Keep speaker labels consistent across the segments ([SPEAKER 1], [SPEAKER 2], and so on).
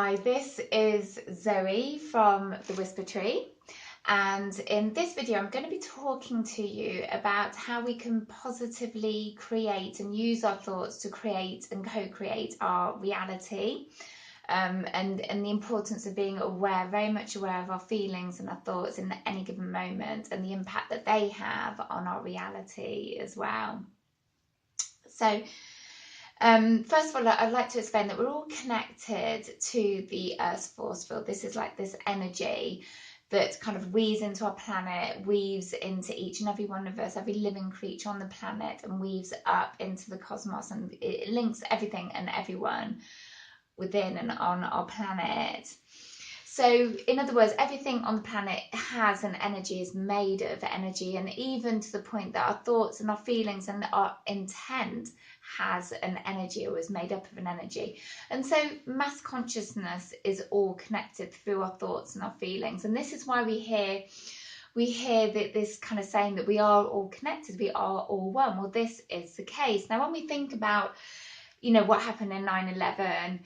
[SPEAKER 1] Hi, this is Zoe from The Whisper Tree, and in this video I'm going to be talking to you about how we can positively create and use our thoughts to create and co-create our reality, and the importance of being aware, very much aware of our feelings and our thoughts in any given moment and the impact that they have on our reality as well. So first of all, I'd like to explain that we're all connected to the Earth's force field. This is like this energy that kind of weaves into our planet, weaves into each and every one of us, every living creature on the planet, and weaves up into the cosmos, and it links everything and everyone within and on our planet. So, in other words, everything on the planet has an energy, is made of energy, and even to the point that our thoughts and our feelings and our intent has an energy, or is made up of an energy. And so mass consciousness is all connected through our thoughts and our feelings. And this is why we hear that this kind of saying that we are all connected, we are all one. Well, this is the case. Now, when we think about, what happened in 9/11,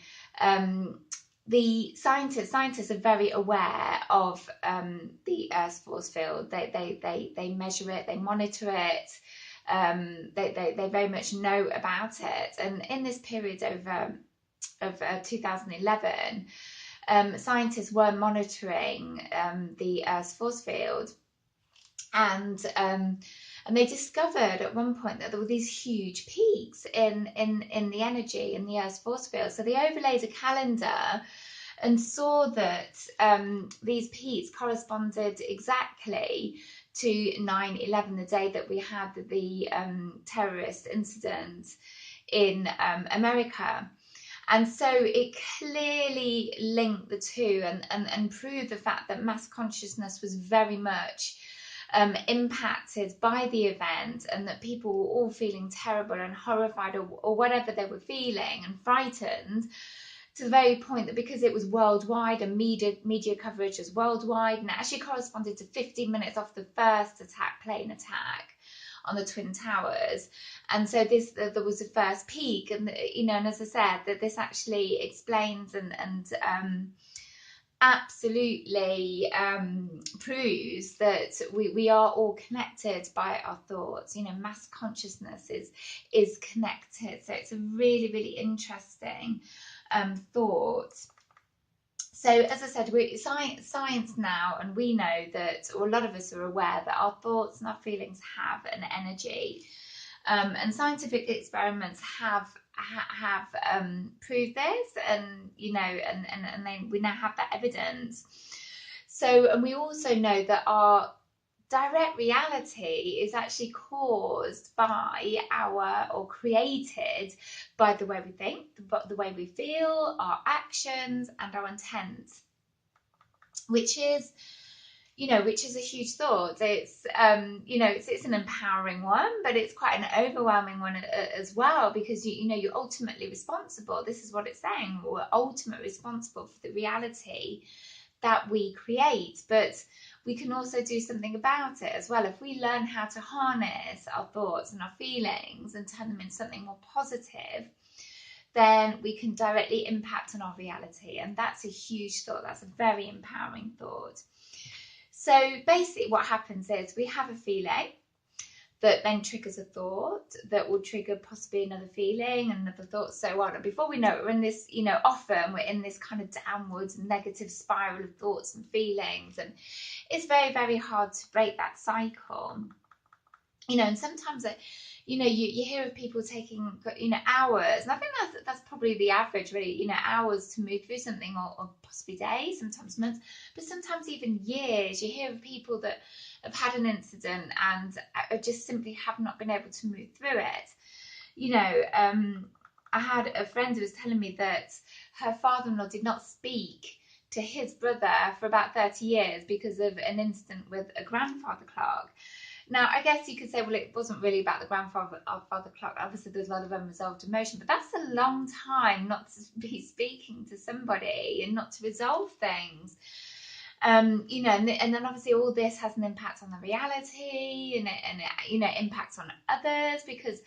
[SPEAKER 1] the scientists are very aware of the Earth's force field. They measure it, they monitor it, they very much know about it. And in this period of 2011, scientists were monitoring the Earth's force field, and they discovered at one point that there were these huge peaks in the energy in the Earth's force field. So they overlaid a calendar and saw that these peaks corresponded exactly to 9/11, the day that we had the terrorist incident in America. And so it clearly linked the two and proved the fact that mass consciousness was very much impacted by the event, and that people were all feeling terrible and horrified, or whatever they were feeling, and frightened, to the very point that because it was worldwide and media coverage was worldwide, and it actually corresponded to 15 minutes off the first plane attack on the Twin Towers. And so there was the first peak, and and as I said, that this actually explains and absolutely proves that we are all connected by our thoughts. Mass consciousness is connected. So it's a really, really interesting thought. So as I said, we're science now, and we know that, or a lot of us are aware that our thoughts and our feelings have an energy, and scientific experiments have proved this, and we now have that evidence. So, and we also know that our direct reality is actually caused by or created by the way we think, the way we feel, our actions, and our intent, which is a huge thought. It's it's an empowering one, but it's quite an overwhelming one as well, because you're ultimately responsible. This is what it's saying. We're ultimately responsible for the reality that we create, but we can also do something about it as well. If we learn how to harness our thoughts and our feelings and turn them into something more positive, then we can directly impact on our reality. And that's a huge thought. That's a very empowering thought. So basically what happens is we have a feeling that then triggers a thought that will trigger possibly another feeling, another thought, so on. And before we know it, we're in this, often we're in this kind of downwards negative spiral of thoughts and feelings. And it's very, very hard to break that cycle. And sometimes you hear of people taking, hours, and I think that's probably the average, really, hours to move through something, or possibly days, sometimes months, but sometimes even years. You hear of people that have had an incident and just simply have not been able to move through it. I had a friend who was telling me that her father-in-law did not speak to his brother for about 30 years because of an incident with a grandfather clock. Now, I guess you could say, well, it wasn't really about the grandfather clock. Obviously, there's a lot of unresolved emotion, but that's a long time not to be speaking to somebody and not to resolve things. And then obviously all this has an impact on the reality, and it impacts on others, because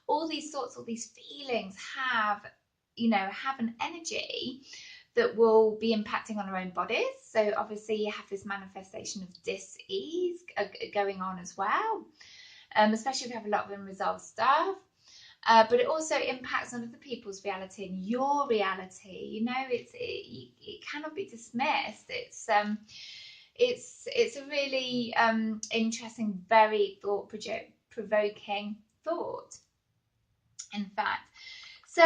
[SPEAKER 1] all these thoughts, all these feelings have an energy that will be impacting on our own bodies. So obviously you have this manifestation of dis-ease going on as well, especially if you have a lot of unresolved stuff. But it also impacts on other people's reality and your reality. You know, it cannot be dismissed. It's a really interesting, very thought-provoking thought, in fact. So,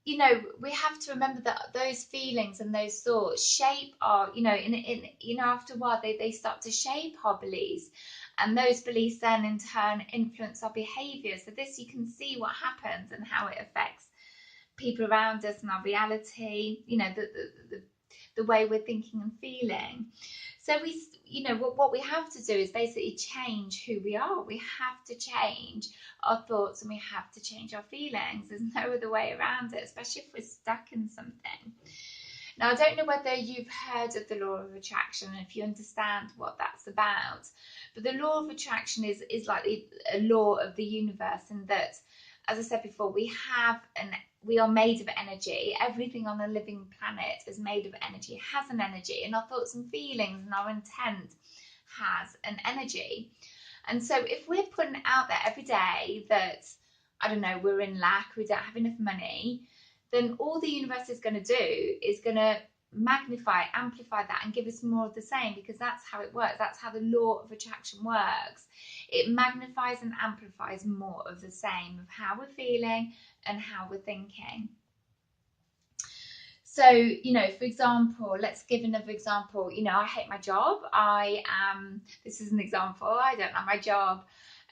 [SPEAKER 1] you know, we have to remember that those feelings and those thoughts shape our, you know, after a while they start to shape our beliefs, and those beliefs then in turn influence our behaviour. So this, you can see what happens and how it affects people around us and our reality, you know, the way we're thinking and feeling. So we, you know, what we have to do is basically change who we are. We have to change our thoughts and we have to change our feelings. There's no other way around it, especially if we're stuck in something. Now, I don't know whether you've heard of the law of attraction and if you understand what that's about, but the law of attraction is like a law of the universe, in that, as I said before, we are made of energy. Everything on a living planet is made of energy, has an energy, and our thoughts and feelings and our intent has an energy. And so if we're putting out there every day that, I don't know, we're in lack, we don't have enough money, then all the universe is going to do is going to magnify, amplify that and give us more of the same, because that's how it works. That's how the law of attraction works. It magnifies and amplifies more of the same of how we're feeling and how we're thinking. So, you know, for example, let's give another example. You know, I hate my job. This is an example. I don't like my job.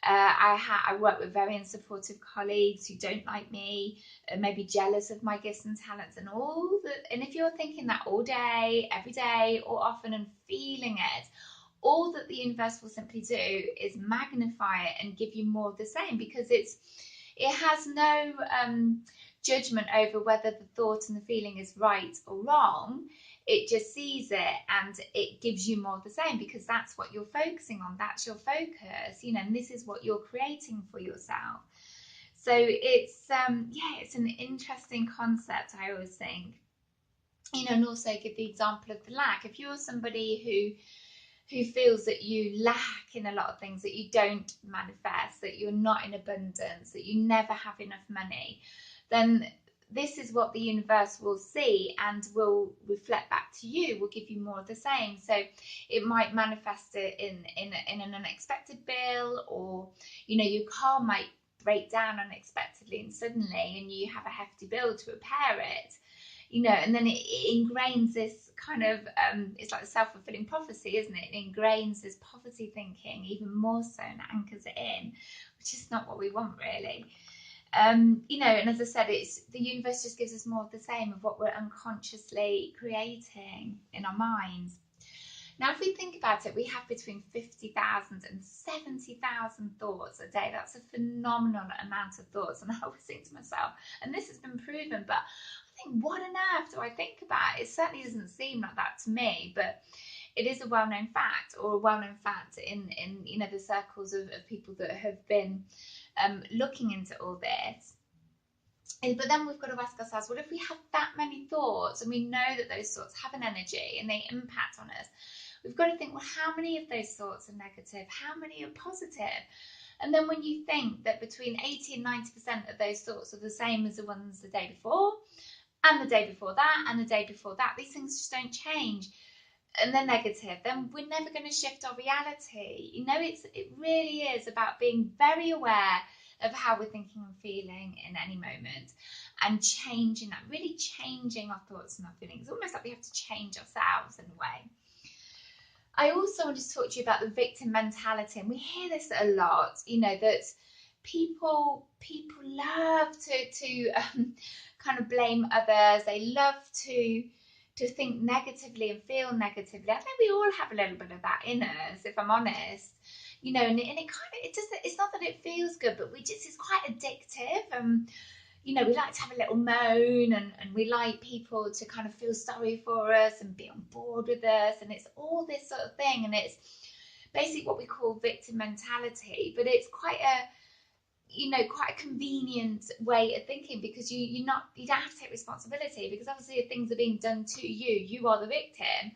[SPEAKER 1] I work with very unsupportive colleagues who don't like me, maybe jealous of my gifts and talents and all that. And if you're thinking that all day, every day, or often, and feeling it, all that the universe will simply do is magnify it and give you more of the same, because it has no judgment over whether the thought and the feeling is right or wrong. It just sees it and it gives you more of the same, because that's what you're focusing on. That's your focus, you know, and this is what you're creating for yourself. So it's it's an interesting concept, I always think. You know, and also give the example of the lack. If you're somebody who feels that you lack in a lot of things, that you don't manifest, that you're not in abundance, that you never have enough money, then this is what the universe will see and will reflect back to you, will give you more of the same. So it might manifest it in an unexpected bill, or, you know, your car might break down unexpectedly and suddenly, and you have a hefty bill to repair it. You know, and then it ingrains this kind of, it's like a self-fulfilling prophecy, isn't it? It ingrains this poverty thinking even more so and anchors it in, which is not what we want, really. You know, and as I said, it's the universe just gives us more of the same of what we're unconsciously creating in our minds. Now, if we think about it, we have between 50,000 and 70,000 thoughts a day. That's a phenomenal amount of thoughts. And I always think to myself, and this has been proven, but I think, what on earth do I think about? It certainly doesn't seem like that to me, but it is a well-known fact, or a well-known fact in you know, the circles of people that have been looking into all this. But then we've got to ask ourselves, well, if we have that many thoughts and we know that those thoughts have an energy and they impact on us, we've got to think, well, how many of those thoughts are negative? How many are positive? And then when you think that between 80 and 90% of those thoughts are the same as the ones the day before, and the day before that, and the day before that, these things just don't change, and they're negative, then we're never going to shift our reality. You know, it really is about being very aware of how we're thinking and feeling in any moment, and changing that, really changing our thoughts and our feelings. It's almost like we have to change ourselves in a way. I also want to talk to you about the victim mentality, and we hear this a lot, you know, that people love to kind of blame others. They love to think negatively and feel negatively. I think we all have a little bit of that in us, if I'm honest. You know, and it kind of, it's not that it feels good, but it's quite addictive. You know, we like to have a little moan, and we like people to kind of feel sorry for us and be on board with us, and it's all this sort of thing, and it's basically what we call victim mentality. But it's quite quite a convenient way of thinking, because you don't have to take responsibility, because obviously if things are being done to you, you are the victim.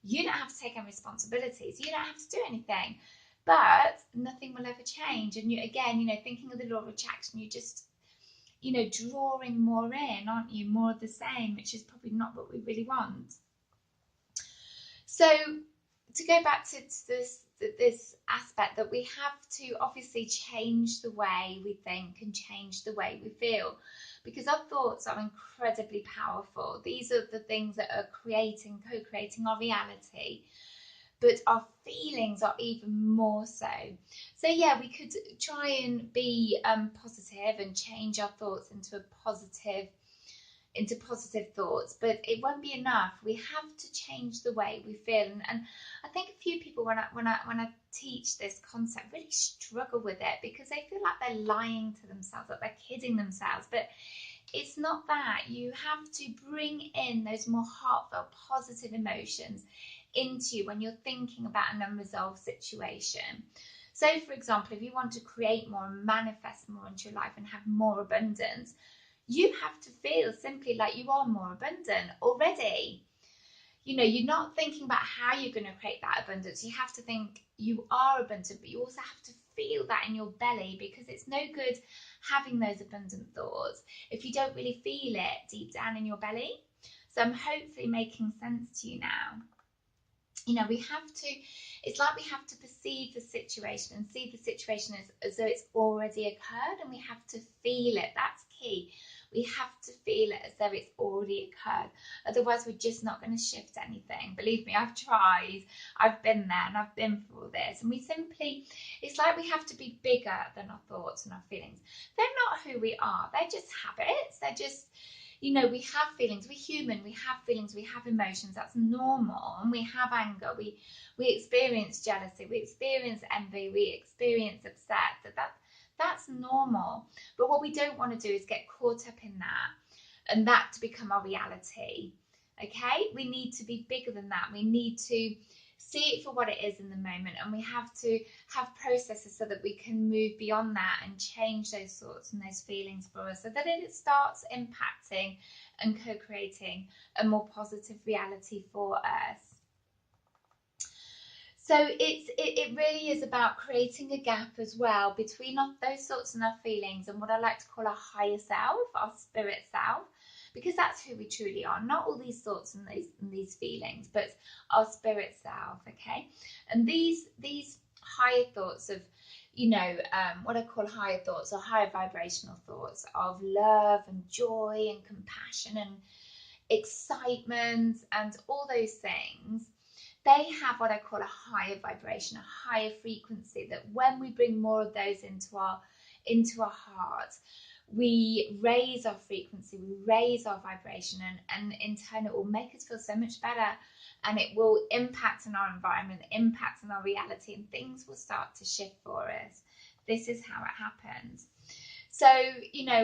[SPEAKER 1] You don't have to take any responsibility, so you don't have to do anything. But nothing will ever change. And you, again, thinking of the law of attraction, you just, drawing more in, aren't you? More of the same, which is probably not what we really want. So to go back to this aspect, that we have to obviously change the way we think and change the way we feel, because our thoughts are incredibly powerful. These are the things that are co-creating our reality, but our feelings are even more so. So yeah, we could try and be positive and change our thoughts into positive thoughts, but it won't be enough. We have to change the way we feel, and I think a few people, when I teach this concept, really struggle with it, because they feel like they're lying to themselves, that they're kidding themselves. But it's not that. You have to bring in those more heartfelt, positive emotions into you when you're thinking about an unresolved situation. So, for example, if you want to create more and manifest more into your life and have more abundance, you have to feel simply like you are more abundant already. You're not thinking about how you're going to create that abundance. You have to think you are abundant, but you also have to feel that in your belly, because it's no good having those abundant thoughts if you don't really feel it deep down in your belly. So I'm hopefully making sense to you now. It's like we have to perceive the situation and see the situation as though it's already occurred, and we have to feel it. That's key. We have to feel it as though it's already occurred. Otherwise, we're just not going to shift anything. Believe me, I've tried. I've been there and I've been through all this. And it's like we have to be bigger than our thoughts and our feelings. They're not who we are. They're just habits. They're just, we have feelings. We're human. We have feelings. We have emotions. That's normal. And we have anger. We experience jealousy. We experience envy. We experience upset. That's normal. But what we don't want to do is get caught up in that, and that to become our reality. Okay? We need to be bigger than that. We need to see it for what it is in the moment, and we have to have processes so that we can move beyond that and change those thoughts and those feelings for us, so that it starts impacting and co-creating a more positive reality for us. So it really is about creating a gap as well between those thoughts and our feelings and what I like to call our higher self, our spirit self, because that's who we truly are. Not all these thoughts and these feelings, but our spirit self. Okay, and these higher thoughts of, what I call higher thoughts, or higher vibrational thoughts of love and joy and compassion and excitement and all those things, they have what I call a higher vibration, a higher frequency, that when we bring more of those into our heart, we raise our frequency, we raise our vibration, and in turn it will make us feel so much better, and it will impact on our environment, impact on our reality, and things will start to shift for us. This is how it happens. So,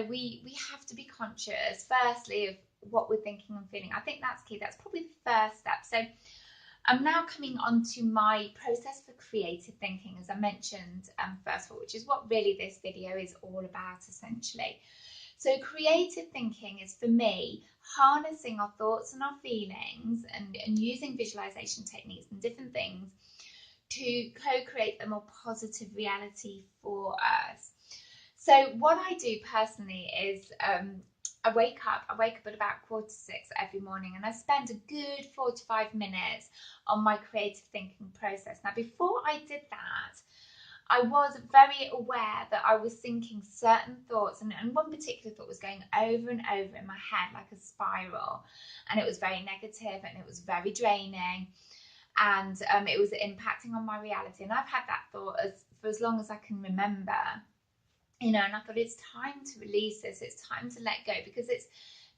[SPEAKER 1] we have to be conscious, firstly, of what we're thinking and feeling. I think that's key. That's probably the first step. So I'm now coming on to my process for creative thinking, as I mentioned first of all, which is what really this video is all about, essentially. So creative thinking is, for me, harnessing our thoughts and our feelings and using visualization techniques and different things to co-create a more positive reality for us. So what I do personally is I wake up at about 5:45 every morning, and I spend a good 45 minutes on my creative thinking process. Now, before I did that, I was very aware that I was thinking certain thoughts, and one particular thought was going over and over in my head like a spiral, and it was very negative and it was very draining, and it was impacting on my reality. And I've had that thought for as long as I can remember. And I thought, it's time to release this. It's time to let go, because it's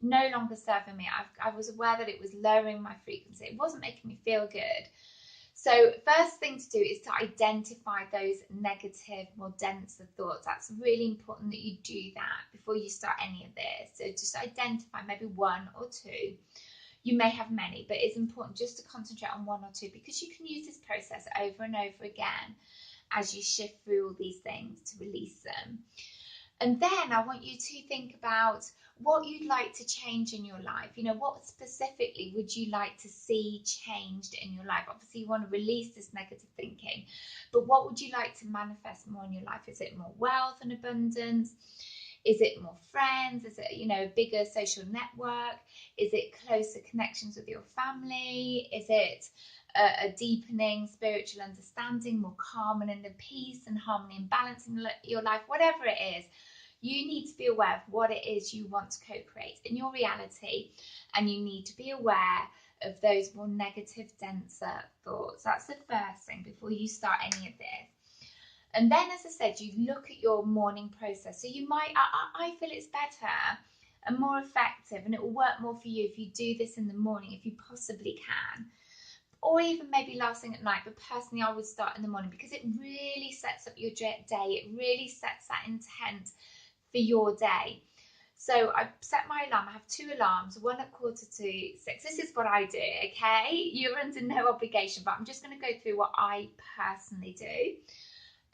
[SPEAKER 1] no longer serving me. I was aware that it was lowering my frequency. It wasn't making me feel good. So first thing to do is to identify those negative, more denser thoughts. That's really important that you do that before you start any of this. So just identify maybe one or two. You may have many, but it's important just to concentrate on one or two, because you can use this process over and over again as you shift through all these things to release them. And then I want you to think about what you'd like to change in your life. What specifically would you like to see changed in your life? Obviously, you want to release this negative thinking, but what would you like to manifest more in your life? Is it more wealth and abundance? Is it more friends? Is it, a bigger social network? Is it closer connections with your family? Is it a deepening spiritual understanding, more calm and inner peace and harmony and balance in your life? Whatever it is, you need to be aware of what it is you want to co-create in your reality, and you need to be aware of those more negative, denser thoughts. That's the first thing before you start any of this. And then, as I said, you look at your morning process. So you might, I feel it's better and more effective, and it will work more for you if you do this in the morning, if you possibly can, or even maybe last thing at night. But personally, I would start in the morning because it really sets up your day. It really sets that intent for your day. So I set my alarm. I have 2 alarms, one at 5:45. This is what I do, okay? You're under no obligation, but I'm just going to go through what I personally do,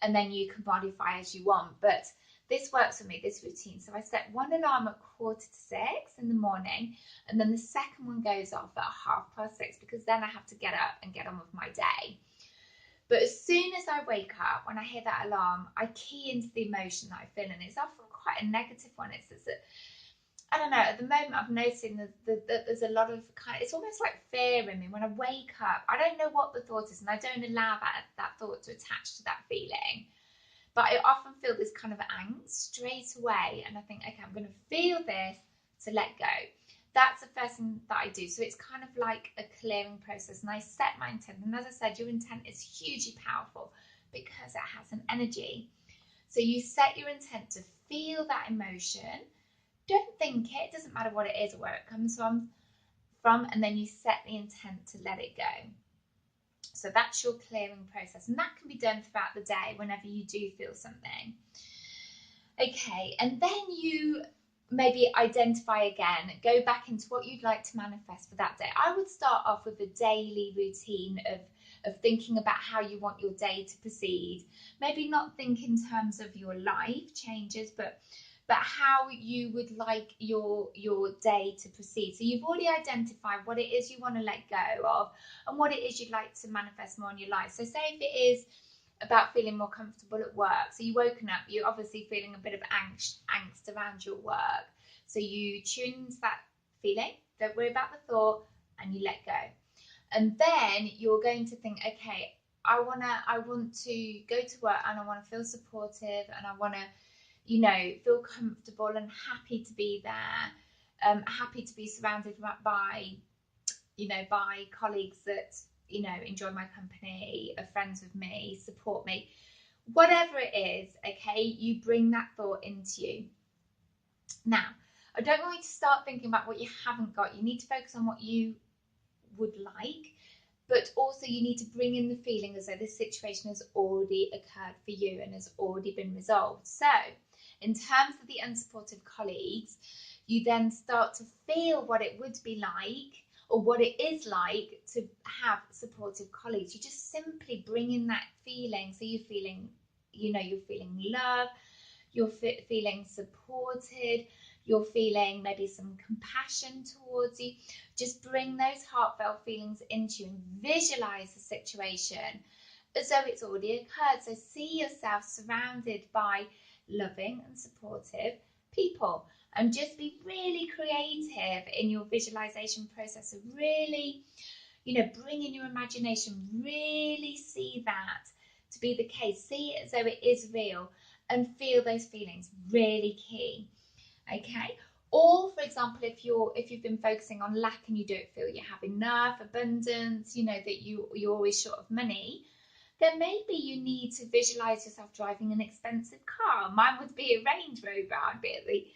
[SPEAKER 1] and then you can modify as you want. But this works for me, this routine. So I set one alarm at 5:45 in the morning, and then the second one goes off at 6:30, because then I have to get up and get on with my day. But as soon as I wake up, when I hear that alarm, I key into the emotion that I feel, and it's often quite a negative one. It's I don't know, at the moment I'm noticing that there's a lot of it's almost like fear in me. When I wake up, I don't know what the thought is, and I don't allow that thought to attach to that feeling. But I often feel this kind of angst straight away, and I think, okay, I'm going to feel this to let go. That's the first thing that I do. So it's kind of like a clearing process, and I set my intent. And as I said, your intent is hugely powerful because it has an energy. So you set your intent to feel that emotion. Don't think it. It doesn't matter what it is or where it comes from, and then you set the intent to let it go. So that's your clearing process, and that can be done throughout the day whenever you do feel something. Okay, and then you maybe identify again, go back into what you'd like to manifest for that day. I would start off with a daily routine of thinking about how you want your day to proceed. Maybe not think in terms of your life changes, but how you would like your day to proceed. So you've already identified what it is you want to let go of and what it is you'd like to manifest more in your life. So say if it is about feeling more comfortable at work. So you've woken up, you're obviously feeling a bit of angst around your work. So you tune into that feeling, don't worry about the thought, and you let go. And then you're going to think, okay, I want to go to work, and I want to feel supportive, and I want to, feel comfortable and happy to be there, happy to be surrounded by colleagues that, enjoy my company, are friends with me, support me. Whatever it is, okay, you bring that thought into you. Now, I don't want you to start thinking about what you haven't got. You need to focus on what you would like, but also you need to bring in the feeling as though this situation has already occurred for you and has already been resolved. So, in terms of the unsupportive colleagues, you then start to feel what it would be like, or what it is like to have supportive colleagues. You just simply bring in that feeling. So you're feeling, you're feeling love, you're feeling supported, you're feeling maybe some compassion towards you. Just bring those heartfelt feelings into you and visualize the situation as though it's already occurred. So see yourself surrounded by loving and supportive people, and just be really creative in your visualization process. So really, bring in your imagination, really see that to be the case. See it as though it is real and feel those feelings. Really key. Okay. Or, for example, if you've been focusing on lack and you don't feel you have enough abundance, that you're always short of money, then maybe you need to visualize yourself driving an expensive car. Mine would be a Range Rover. I'd be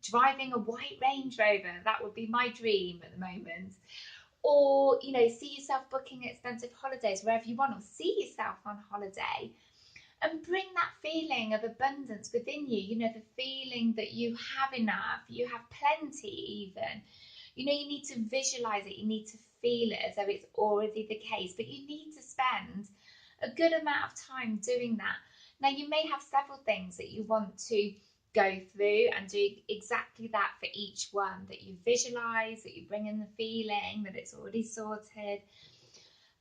[SPEAKER 1] driving a white Range Rover. That would be my dream at the moment. Or, see yourself booking expensive holidays wherever you want, or see yourself on holiday. And bring that feeling of abundance within you, the feeling that you have enough, you have plenty even. You need to visualize it, you need to feel it as though it's already the case, but you need to spend a good amount of time doing that. Now, you may have several things that you want to go through and do exactly that for each one, that you visualize, that you bring in the feeling that it's already sorted.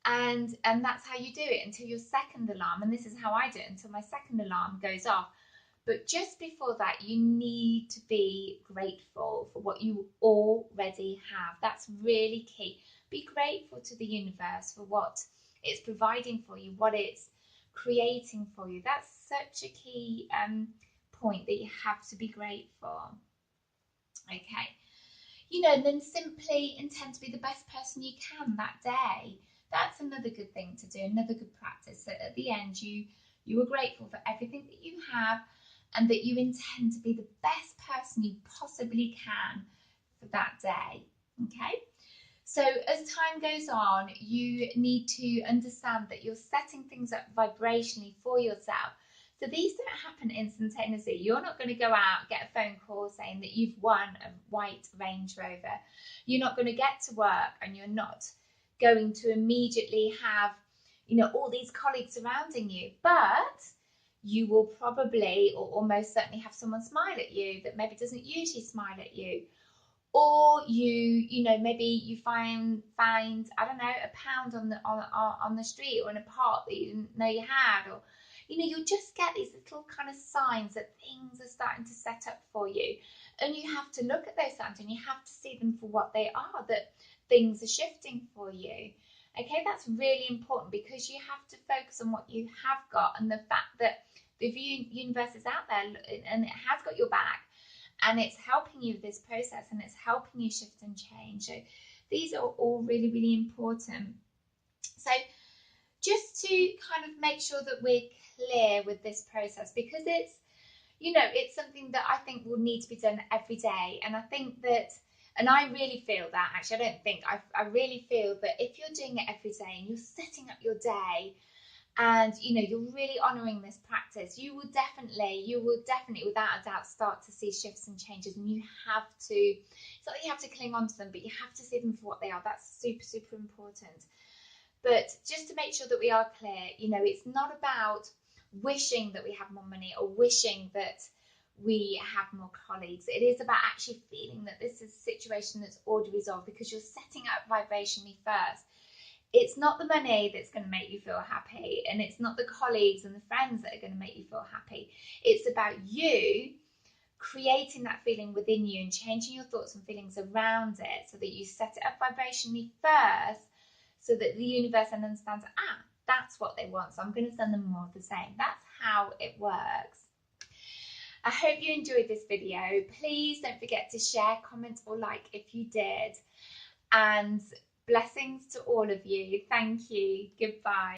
[SPEAKER 1] And that's how you do it until your second alarm. And this is how I do it until my second alarm goes off. But just before that, you need to be grateful for what you already have. That's really key. Be grateful to the universe for what it's providing for you, what it's creating for you. That's such a key point, that you have to be grateful. Okay. And then simply intend to be the best person you can that day. That's another good thing to do, another good practice. So at the end, you are grateful for everything that you have, and that you intend to be the best person you possibly can for that day. Okay? So as time goes on, you need to understand that you're setting things up vibrationally for yourself. So these don't happen instantaneously. You're not going to go out, get a phone call saying that you've won a white Range Rover. You're not going to get to work and you're not going to immediately have, all these colleagues surrounding you. But you will probably, or almost certainly, have someone smile at you that maybe doesn't usually smile at you. Or maybe you find I don't know, £1 on the street, or in a park that you didn't know you had, or you'll just get these little kind of signs that things are starting to set up for you, and you have to look at those signs and you have to see them for what they are, that things are shifting for you. Okay, that's really important, because you have to focus on what you have got, and the fact that the universe is out there and it has got your back. And it's helping you with this process, and it's helping you shift and change. So these are all really, really important. So just to kind of make sure that we're clear with this process, because it's, it's something that I think will need to be done every day. And I think that, and I really feel that, actually, I really feel that if you're doing it every day and you're setting up your day, and you're really honouring this practice, you will definitely without a doubt start to see shifts and changes. And you have to, it's not that you have to cling on to them, but you have to see them for what they are. That's super, super important. But just to make sure that we are clear, it's not about wishing that we have more money or wishing that we have more colleagues. It is about actually feeling that this is a situation that's already resolved, because you're setting up vibrationally first. It's not the money that's going to make you feel happy, and it's not the colleagues and the friends that are going to make you feel happy. It's about you creating that feeling within you and changing your thoughts and feelings around it, so that you set it up vibrationally first, so that the universe then understands, that's what they want, so I'm going to send them more of the same. That's how it works. I hope you enjoyed this video. Please don't forget to share, comment, or like if you did. And blessings to all of you. Thank you. Goodbye.